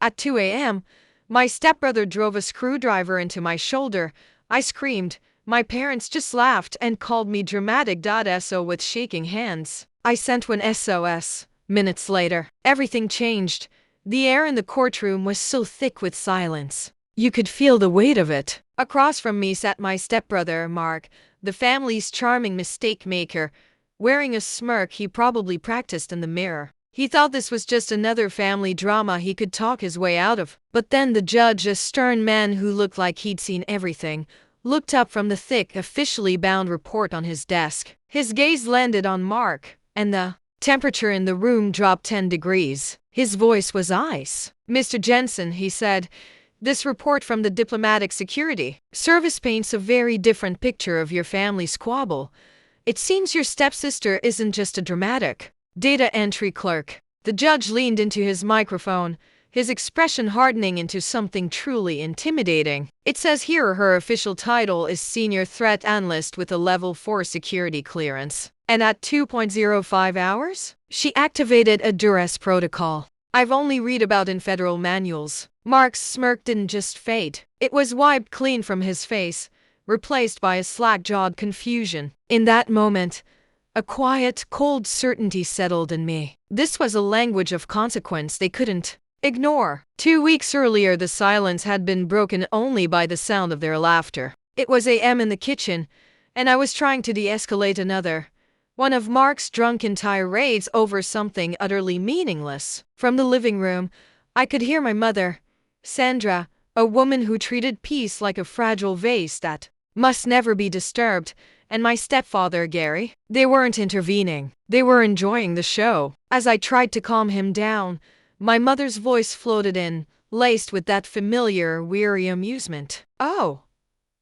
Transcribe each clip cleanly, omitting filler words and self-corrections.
At 2 a.m., my stepbrother drove a screwdriver into my shoulder. I screamed. My parents just laughed and called me dramatic.so with shaking hands. I sent one SOS. Minutes later, everything changed. The air in the courtroom was so thick with silence. You could feel the weight of it. Across from me sat my stepbrother, Mark, the family's charming mistake maker, wearing a smirk he probably practiced in the mirror. He thought this was just another family drama he could talk his way out of. But then the judge, a stern man who looked like he'd seen everything, looked up from the thick, officially bound report on his desk. His gaze landed on Mark, and the temperature in the room dropped 10 degrees. His voice was ice. "Mr. Jensen," he said, "this report from the diplomatic security service paints a very different picture of your family squabble. It seems your stepsister isn't just a dramatic data entry clerk." The judge leaned into his microphone, his expression hardening into something truly intimidating. "It says here her official title is Senior Threat Analyst with a Level 4 security clearance. And at 2.05 hours, she activated a duress protocol. I've only read about in federal manuals." Mark's smirk didn't just fade. It was wiped clean from his face, replaced by a slack-jawed confusion. In that moment, a quiet, cold certainty settled in me. This was a language of consequence they couldn't ignore. 2 weeks earlier, the silence had been broken only by the sound of their laughter. It was a.m. in the kitchen, and I was trying to de-escalate one of Mark's drunken tirades over something utterly meaningless. From the living room, I could hear my mother, Sandra, a woman who treated peace like a fragile vase that must never be disturbed, and my stepfather, Gary. They weren't intervening. They were enjoying the show. As I tried to calm him down, my mother's voice floated in, laced with that familiar, weary amusement. "Oh,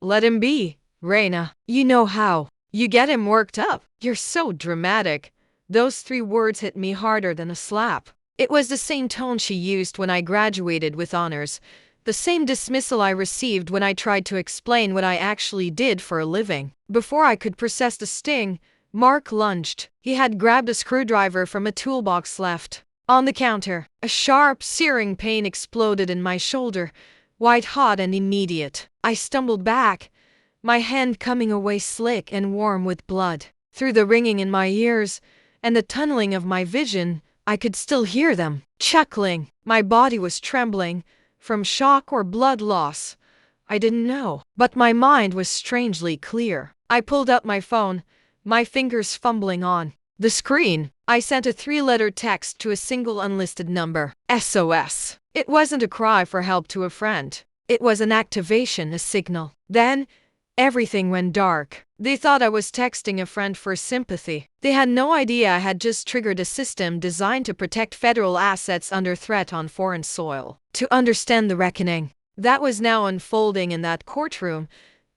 let him be, Raina. You know how you get him worked up. You're so dramatic." Those 3 words hit me harder than a slap. It was the same tone she used when I graduated with honors, the same dismissal I received when I tried to explain what I actually did for a living. Before I could process the sting, Mark lunged. He had grabbed a screwdriver from a toolbox left on the counter. A sharp, searing pain exploded in my shoulder, white-hot and immediate. I stumbled back, my hand coming away slick and warm with blood. Through the ringing in my ears and the tunneling of my vision, I could still hear them chuckling. My body was trembling, from shock or blood loss. I didn't know, but my mind was strangely clear. I pulled out my phone, my fingers fumbling on the screen. I sent a 3-letter text to a single unlisted number. SOS. It wasn't a cry for help to a friend. It was an activation, a signal. Then, everything went dark. They thought I was texting a friend for sympathy. They had no idea I had just triggered a system designed to protect federal assets under threat on foreign soil. To understand the reckoning that was now unfolding in that courtroom,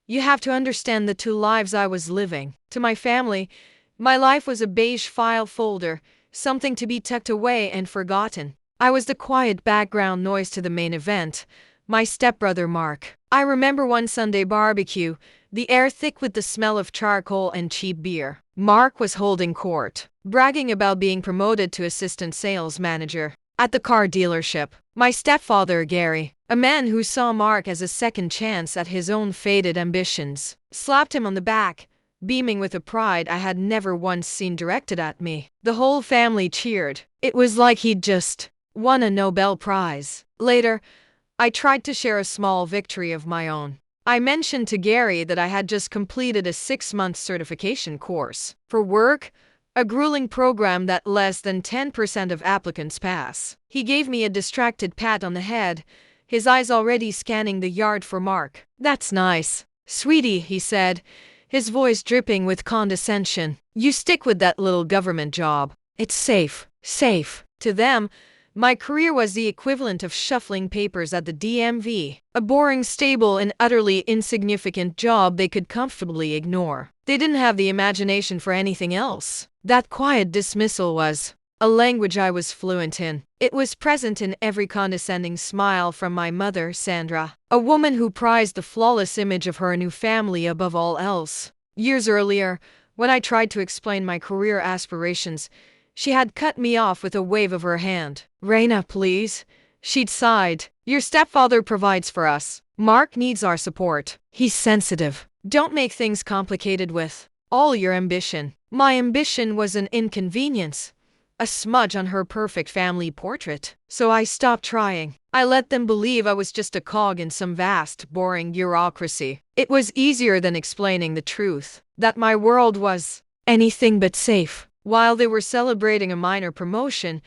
you have to understand the 2 lives I was living. To my family, my life was a beige file folder, something to be tucked away and forgotten. I was the quiet background noise to the main event, my stepbrother Mark. I remember one Sunday barbecue, the air thick with the smell of charcoal and cheap beer. Mark was holding court, bragging about being promoted to assistant sales manager at the car dealership. My stepfather, Gary, a man who saw Mark as a second chance at his own faded ambitions, slapped him on the back, beaming with a pride I had never once seen directed at me. The whole family cheered. It was like he'd just won a Nobel Prize. Later, I tried to share a small victory of my own. I mentioned to Gary that I had just completed a 6-month certification course for work, a grueling program that less than 10% of applicants pass. He gave me a distracted pat on the head, his eyes already scanning the yard for Mark. "That's nice, sweetie," he said, his voice dripping with condescension. "You stick with that little government job. It's safe." Safe. To them, my career was the equivalent of shuffling papers at the DMV, a boring, stable, and utterly insignificant job they could comfortably ignore. They didn't have the imagination for anything else. That quiet dismissal was a language I was fluent in. It was present in every condescending smile from my mother, Sandra, a woman who prized the flawless image of her new family above all else. Years earlier, when I tried to explain my career aspirations, she had cut me off with a wave of her hand. "Raina, please," She'd sighed. Your stepfather provides for us. Mark needs our support. He's sensitive. Don't make things complicated with all your ambition. My ambition was an inconvenience, a smudge on her perfect family portrait. So I stopped trying. I let them believe I was just a cog in some vast, boring bureaucracy. It was easier than explaining the truth, that my world was anything but safe. While they were celebrating a minor promotion,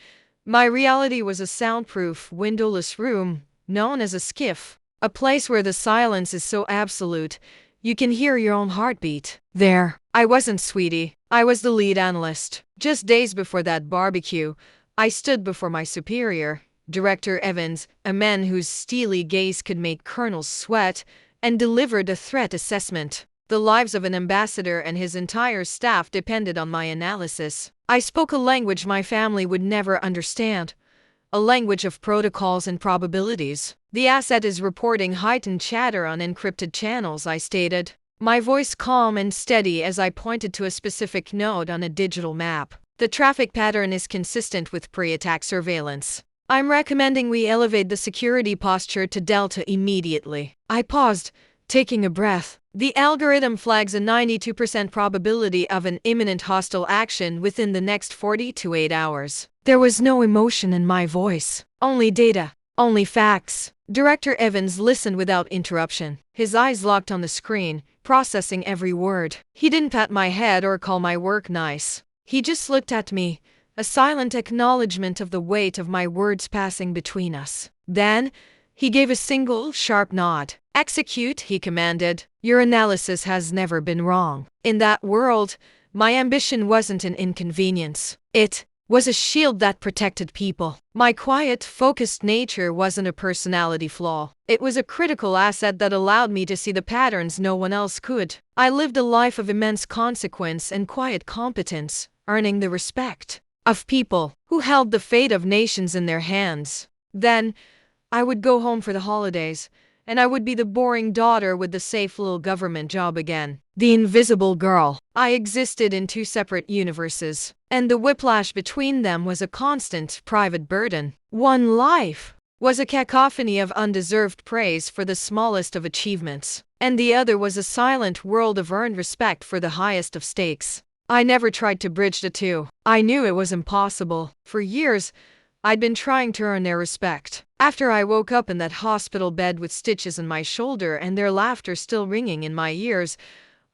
my reality was a soundproof, windowless room known as a skiff, a place where the silence is so absolute you can hear your own heartbeat. There, I wasn't Sweetie. I was the lead analyst. Just days before that barbecue, I stood before my superior, Director Evans, a man whose steely gaze could make colonels sweat, and delivered a threat assessment. The lives of an ambassador and his entire staff depended on my analysis. I spoke a language my family would never understand, a language of protocols and probabilities. The asset is reporting heightened chatter on encrypted channels, I stated, my voice calm and steady as I pointed to a specific node on a digital map. The traffic pattern is consistent with pre-attack surveillance. I'm recommending we elevate the security posture to Delta immediately. I paused, taking a breath. The algorithm flags a 92% probability of an imminent hostile action within the next 48 hours. There was no emotion in my voice. Only data. Only facts. Director Evans listened without interruption. His eyes locked on the screen, processing every word. He didn't pat my head or call my work nice. He just looked at me, a silent acknowledgement of the weight of my words passing between us. Then, he gave a single, sharp nod. Execute, he commanded. Your analysis has never been wrong. In that world, my ambition wasn't an inconvenience. It was a shield that protected people. My quiet, focused nature wasn't a personality flaw. It was a critical asset that allowed me to see the patterns no one else could. I lived a life of immense consequence and quiet competence, earning the respect of people who held the fate of nations in their hands. Then, I would go home for the holidays, and I would be the boring daughter with the safe little government job again. The invisible girl. I existed in two separate universes, and the whiplash between them was a constant, private burden. One life was a cacophony of undeserved praise for the smallest of achievements, and the other was a silent world of earned respect for the highest of stakes. I never tried to bridge the two. I knew it was impossible. For years, I'd been trying to earn their respect. After I woke up in that hospital bed with stitches in my shoulder and their laughter still ringing in my ears,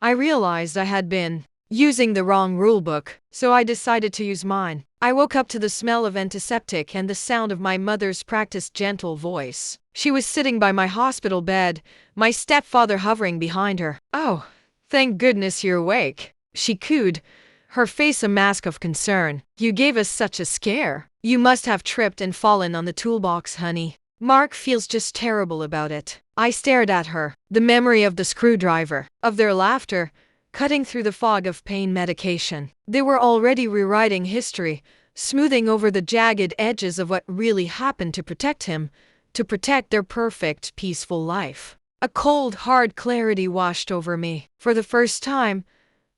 I realized I had been using the wrong rulebook, so I decided to use mine. I woke up to the smell of antiseptic and the sound of my mother's practiced gentle voice. She was sitting by my hospital bed, my stepfather hovering behind her. "Oh, thank goodness you're awake," she cooed, her face a mask of concern. "You gave us such a scare. You must have tripped and fallen on the toolbox, honey. Mark feels just terrible about it." I stared at her, the memory of the screwdriver, of their laughter, cutting through the fog of pain medication. They were already rewriting history, smoothing over the jagged edges of what really happened to protect him, to protect their perfect, peaceful life. A cold, hard clarity washed over me. For the first time,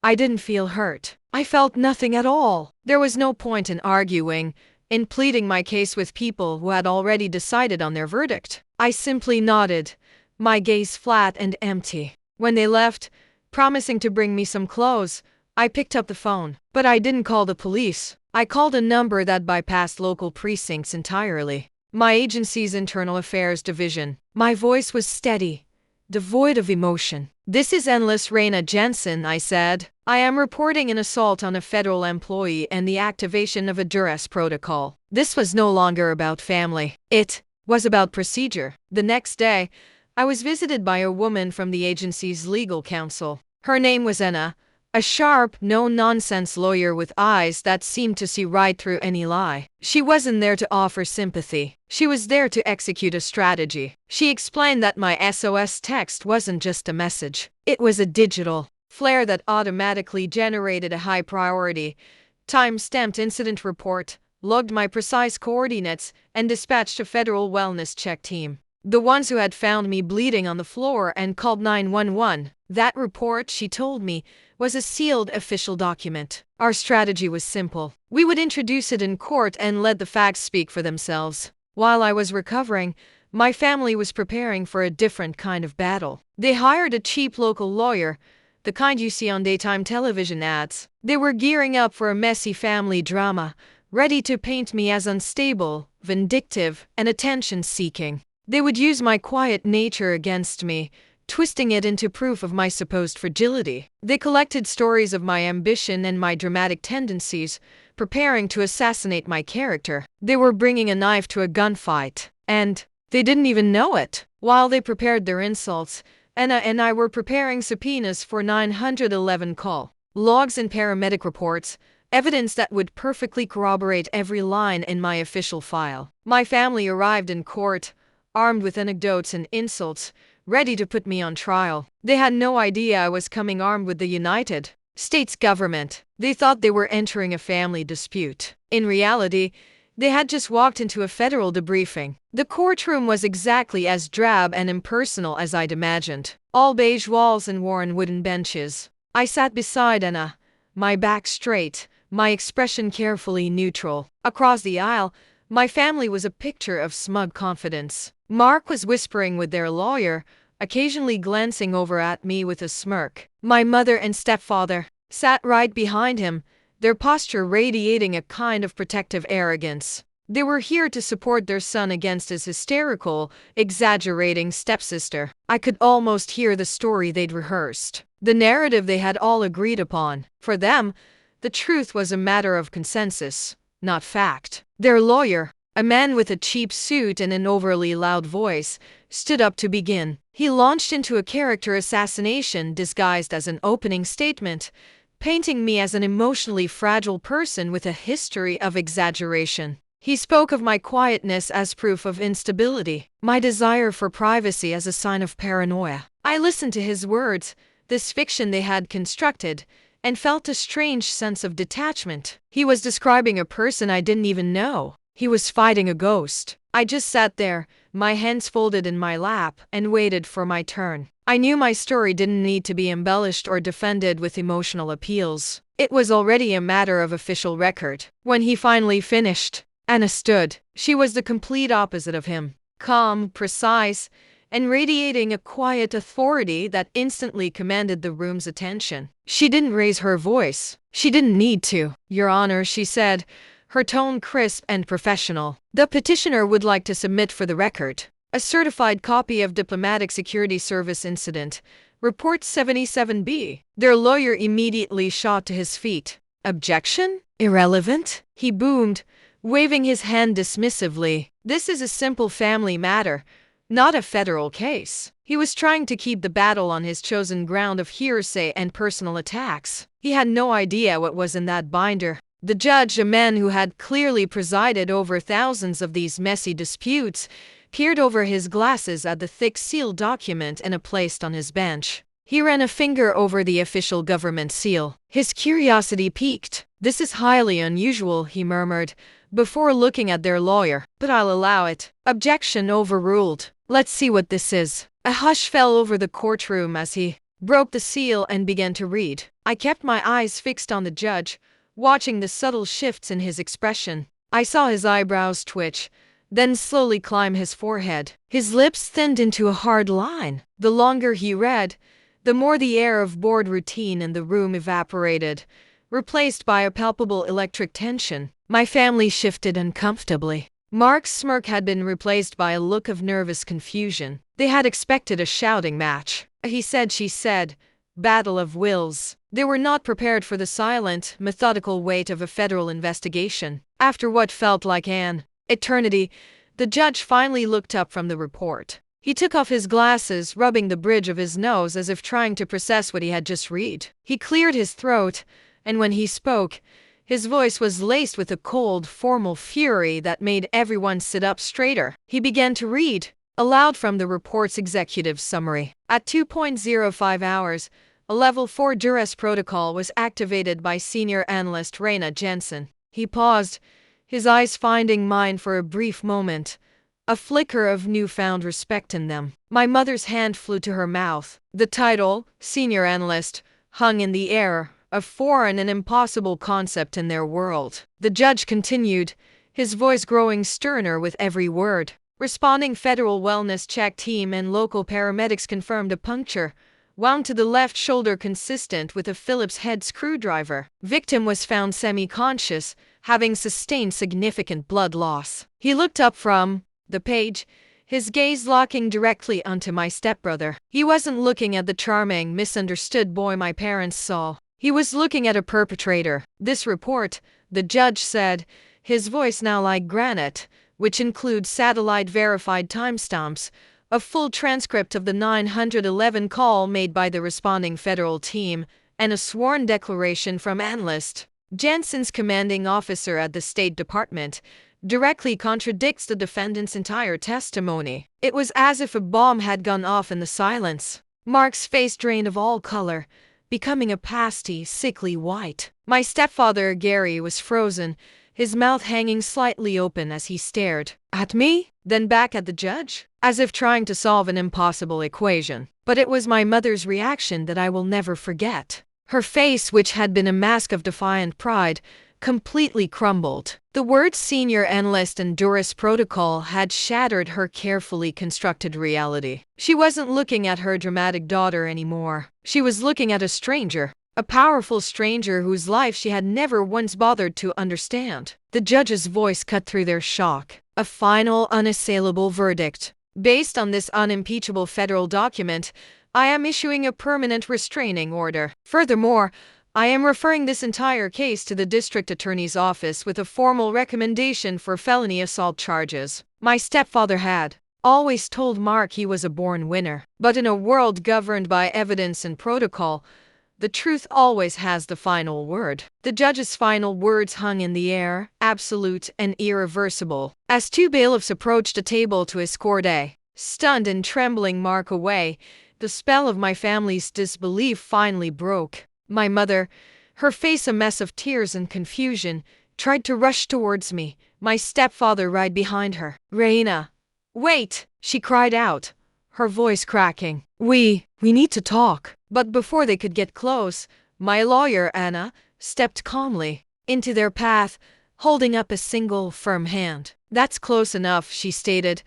I didn't feel hurt. I felt nothing at all. There was no point in arguing, in pleading my case with people who had already decided on their verdict. I simply nodded, my gaze flat and empty. When they left, promising to bring me some clothes, I picked up the phone. But I didn't call the police. I called a number that bypassed local precincts entirely. My agency's internal affairs division. My voice was steady, devoid of emotion. "This is Endless Raina Jensen," I said. "I am reporting an assault on a federal employee and the activation of a duress protocol." This was no longer about family. It was about procedure. The next day, I was visited by a woman from the agency's legal counsel. Her name was Anna, a sharp, no-nonsense lawyer with eyes that seemed to see right through any lie. She wasn't there to offer sympathy. She was there to execute a strategy. She explained that my SOS text wasn't just a message. It was a digital flare that automatically generated a high-priority, time-stamped incident report, logged my precise coordinates, and dispatched a federal wellness check team. The ones who had found me bleeding on the floor and called 911. That report, she told me, was a sealed official document. Our strategy was simple. We would introduce it in court and let the facts speak for themselves. While I was recovering, my family was preparing for a different kind of battle. They hired a cheap local lawyer, the kind you see on daytime television ads. They were gearing up for a messy family drama, ready to paint me as unstable, vindictive, and attention-seeking. They would use my quiet nature against me, twisting it into proof of my supposed fragility. They collected stories of my ambition and my dramatic tendencies, preparing to assassinate my character. They were bringing a knife to a gunfight, and they didn't even know it. While they prepared their insults, Anna and I were preparing subpoenas for 911 call logs and paramedic reports, evidence that would perfectly corroborate every line in my official file. My family arrived in court, armed with anecdotes and insults, ready to put me on trial. They had no idea I was coming armed with the United States government. They thought they were entering a family dispute. In reality, they had just walked into a federal debriefing. The courtroom was exactly as drab and impersonal as I'd imagined. All beige walls and worn wooden benches. I sat beside Anna, my back straight, my expression carefully neutral. Across the aisle, my family was a picture of smug confidence. Mark was whispering with their lawyer, occasionally glancing over at me with a smirk. My mother and stepfather sat right behind him, their posture radiating a kind of protective arrogance. They were here to support their son against his hysterical, exaggerating stepsister. I could almost hear the story they'd rehearsed, the narrative they had all agreed upon. For them, the truth was a matter of consensus, not fact. Their lawyer, a man with a cheap suit and an overly loud voice, stood up to begin. He launched into a character assassination disguised as an opening statement, painting me as an emotionally fragile person with a history of exaggeration. He spoke of my quietness as proof of instability, my desire for privacy as a sign of paranoia. I listened to his words, this fiction they had constructed, and felt a strange sense of detachment. He was describing a person I didn't even know. He was fighting a ghost. I just sat there, my hands folded in my lap, and waited for my turn. I knew my story didn't need to be embellished or defended with emotional appeals. It was already a matter of official record. When he finally finished, Anna stood. She was the complete opposite of him. Calm, precise, and radiating a quiet authority that instantly commanded the room's attention. She didn't raise her voice. She didn't need to. "Your Honor," she said, her tone crisp and professional. "The petitioner would like to submit for the record a certified copy of Diplomatic Security Service Incident, Report 77B. Their lawyer immediately shot to his feet. "Objection? Irrelevant?" he boomed, waving his hand dismissively. "This is a simple family matter, not a federal case." He was trying to keep the battle on his chosen ground of hearsay and personal attacks. He had no idea what was in that binder. The judge, a man who had clearly presided over thousands of these messy disputes, peered over his glasses at the thick sealed document Anna placed on his bench. He ran a finger over the official government seal. His curiosity piqued. "This is highly unusual," he murmured, before looking at their lawyer. "But I'll allow it." Objection overruled. "Let's see what this is." A hush fell over the courtroom as he broke the seal and began to read. I kept my eyes fixed on the judge, watching the subtle shifts in his expression. I saw his eyebrows twitch, then slowly climb his forehead. His lips thinned into a hard line. The longer he read, the more the air of bored routine in the room evaporated, replaced by a palpable electric tension. My family shifted uncomfortably. Mark's smirk had been replaced by a look of nervous confusion. They had expected a shouting match. He said, she said. Battle of wills. They were not prepared for the silent, methodical weight of a federal investigation. After what felt like an eternity, the judge finally looked up from the report. He took off his glasses, rubbing the bridge of his nose as if trying to process what he had just read. He cleared his throat, and when he spoke, his voice was laced with a cold, formal fury that made everyone sit up straighter. He began to read aloud from the report's executive summary. At 2:05 hours, a Level 4 duress protocol was activated by Senior Analyst Raina Jensen. He paused, his eyes finding mine for a brief moment, a flicker of newfound respect in them. My mother's hand flew to her mouth. The title, Senior Analyst, hung in the air, a foreign and impossible concept in their world. The judge continued, his voice growing sterner with every word. Responding federal wellness check team and local paramedics confirmed a puncture wound to the left shoulder consistent with a Phillips head screwdriver. Victim was found semi-conscious, having sustained significant blood loss. He looked up from the page, his gaze locking directly onto my stepbrother. He wasn't looking at the charming, misunderstood boy my parents saw. He was looking at a perpetrator. This report, the judge said, his voice now like granite, which includes satellite-verified timestamps, a full transcript of the 911 call made by the responding federal team, and a sworn declaration from analyst Jensen's commanding officer at the State Department, directly contradicts the defendant's entire testimony. It was as if a bomb had gone off in the silence. Mark's face drained of all color, becoming a pasty, sickly white. My stepfather, Gary, was frozen, his mouth hanging slightly open as he stared at me, then back at the judge, as if trying to solve an impossible equation. But it was my mother's reaction that I will never forget. Her face, which had been a mask of defiant pride, completely crumbled. The words senior analyst and Doris protocol had shattered her carefully constructed reality. She wasn't looking at her dramatic daughter anymore. She was looking at a stranger. A powerful stranger whose life she had never once bothered to understand. The judge's voice cut through their shock. A final, unassailable verdict. Based on this unimpeachable federal document, I am issuing a permanent restraining order. Furthermore, I am referring this entire case to the district attorney's office with a formal recommendation for felony assault charges. My stepfather had always told Mark he was a born winner. But in a world governed by evidence and protocol, the truth always has the final word. The judge's final words hung in the air, absolute and irreversible. As two bailiffs approached a table to escort a stunned and trembling Mark away, the spell of my family's disbelief finally broke. My mother, her face a mess of tears and confusion, tried to rush towards me, my stepfather right behind her. "Raina, wait!" she cried out, her voice cracking. We need to talk." But before they could get close, my lawyer, Anna, stepped calmly into their path, holding up a single, firm hand. "That's close enough," she stated,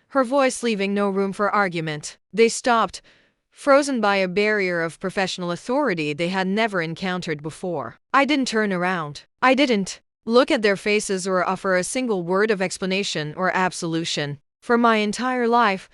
her voice leaving no room for argument. They stopped, frozen by a barrier of professional authority they had never encountered before. I didn't turn around. I didn't look at their faces or offer a single word of explanation or absolution. For my entire life,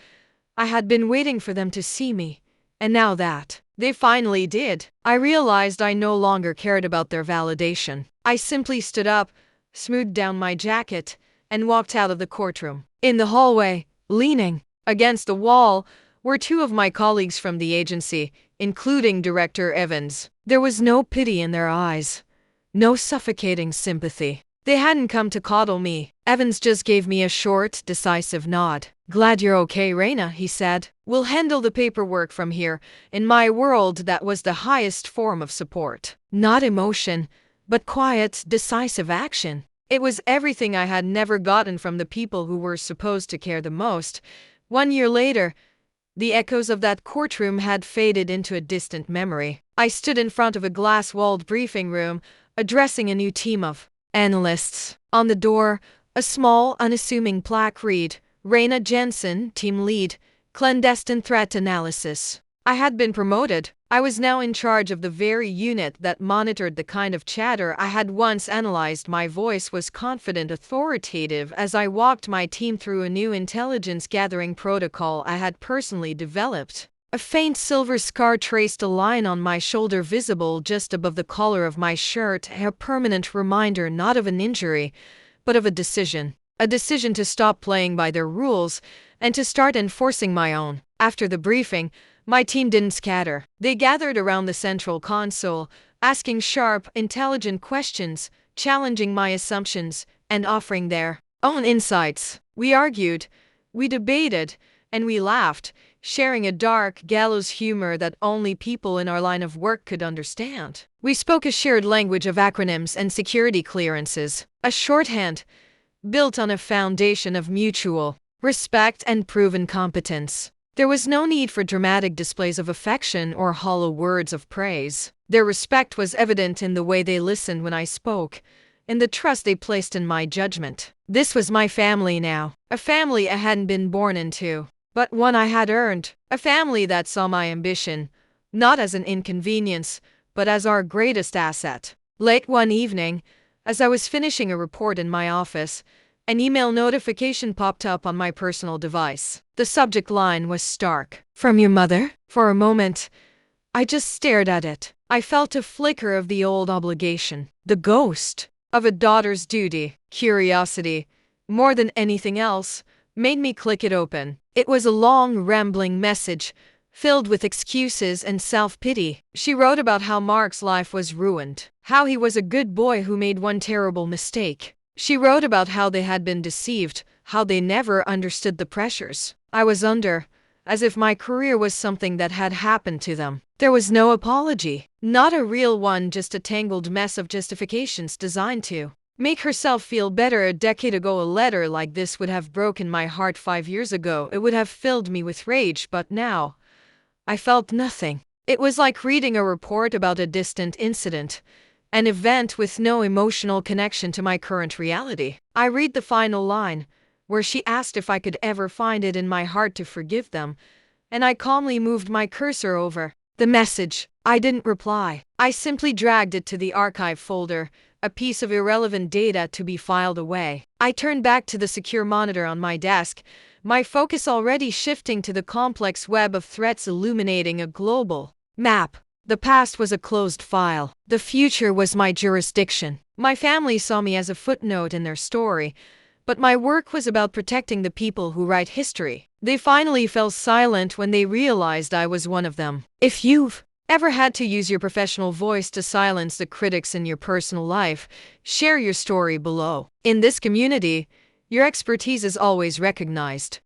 I had been waiting for them to see me, and now that they finally did, I realized I no longer cared about their validation. I simply stood up, smoothed down my jacket, and walked out of the courtroom. In the hallway, leaning against the wall, were two of my colleagues from the agency, including Director Evans. There was no pity in their eyes, no suffocating sympathy. They hadn't come to coddle me. Evans just gave me a short, decisive nod. "Glad you're okay, Raina," he said. "We'll handle the paperwork from here." In my world, that was the highest form of support. Not emotion, but quiet, decisive action. It was everything I had never gotten from the people who were supposed to care the most. 1 year later, the echoes of that courtroom had faded into a distant memory. I stood in front of a glass-walled briefing room, addressing a new team of analysts. On the door, a small, unassuming plaque read, "Raina Jensen, Team Lead, Clandestine Threat Analysis." I had been promoted. I was now in charge of the very unit that monitored the kind of chatter I had once analyzed. My voice was confident, authoritative, as I walked my team through a new intelligence-gathering protocol I had personally developed. A faint silver scar traced a line on my shoulder visible just above the collar of my shirt, a permanent reminder not of an injury, but of a decision. A decision to stop playing by their rules and to start enforcing my own. After the briefing, my team didn't scatter. They gathered around the central console, asking sharp, intelligent questions, challenging my assumptions, and offering their own insights. We argued, we debated, and we laughed, sharing a dark, gallows humor that only people in our line of work could understand. We spoke a shared language of acronyms and security clearances, a shorthand built on a foundation of mutual respect and proven competence. There was no need for dramatic displays of affection or hollow words of praise. Their respect was evident in the way they listened when I spoke, and the trust they placed in my judgment. This was my family now, a family I hadn't been born into, but one I had earned, a family that saw my ambition, not as an inconvenience, but as our greatest asset. Late one evening, as I was finishing a report in my office, an email notification popped up on my personal device. The subject line was stark. "From your mother?" For a moment, I just stared at it. I felt a flicker of the old obligation, the ghost of a daughter's duty. Curiosity, more than anything else, made me click it open. It was a long, rambling message, filled with excuses and self-pity. She wrote about how Mark's life was ruined, how he was a good boy who made one terrible mistake. She wrote about how they had been deceived, how they never understood the pressures I was under, as if my career was something that had happened to them. There was no apology, not a real one, just a tangled mess of justifications designed to make herself feel better. A decade ago, a letter like this would have broken my heart. 5 years ago, it would have filled me with rage, but now I felt nothing. It was like reading a report about a distant incident, an event with no emotional connection to my current reality. I read the final line, where she asked if I could ever find it in my heart to forgive them, and I calmly moved my cursor over the message. I didn't reply. I simply dragged it to the archive folder, a piece of irrelevant data to be filed away. I turned back to the secure monitor on my desk, my focus already shifting to the complex web of threats illuminating a global map. The past was a closed file. The future was my jurisdiction. My family saw me as a footnote in their story, but my work was about protecting the people who write history. They finally fell silent when they realized I was one of them. If you've ever had to use your professional voice to silence the critics in your personal life, share your story below. In this community, your expertise is always recognized.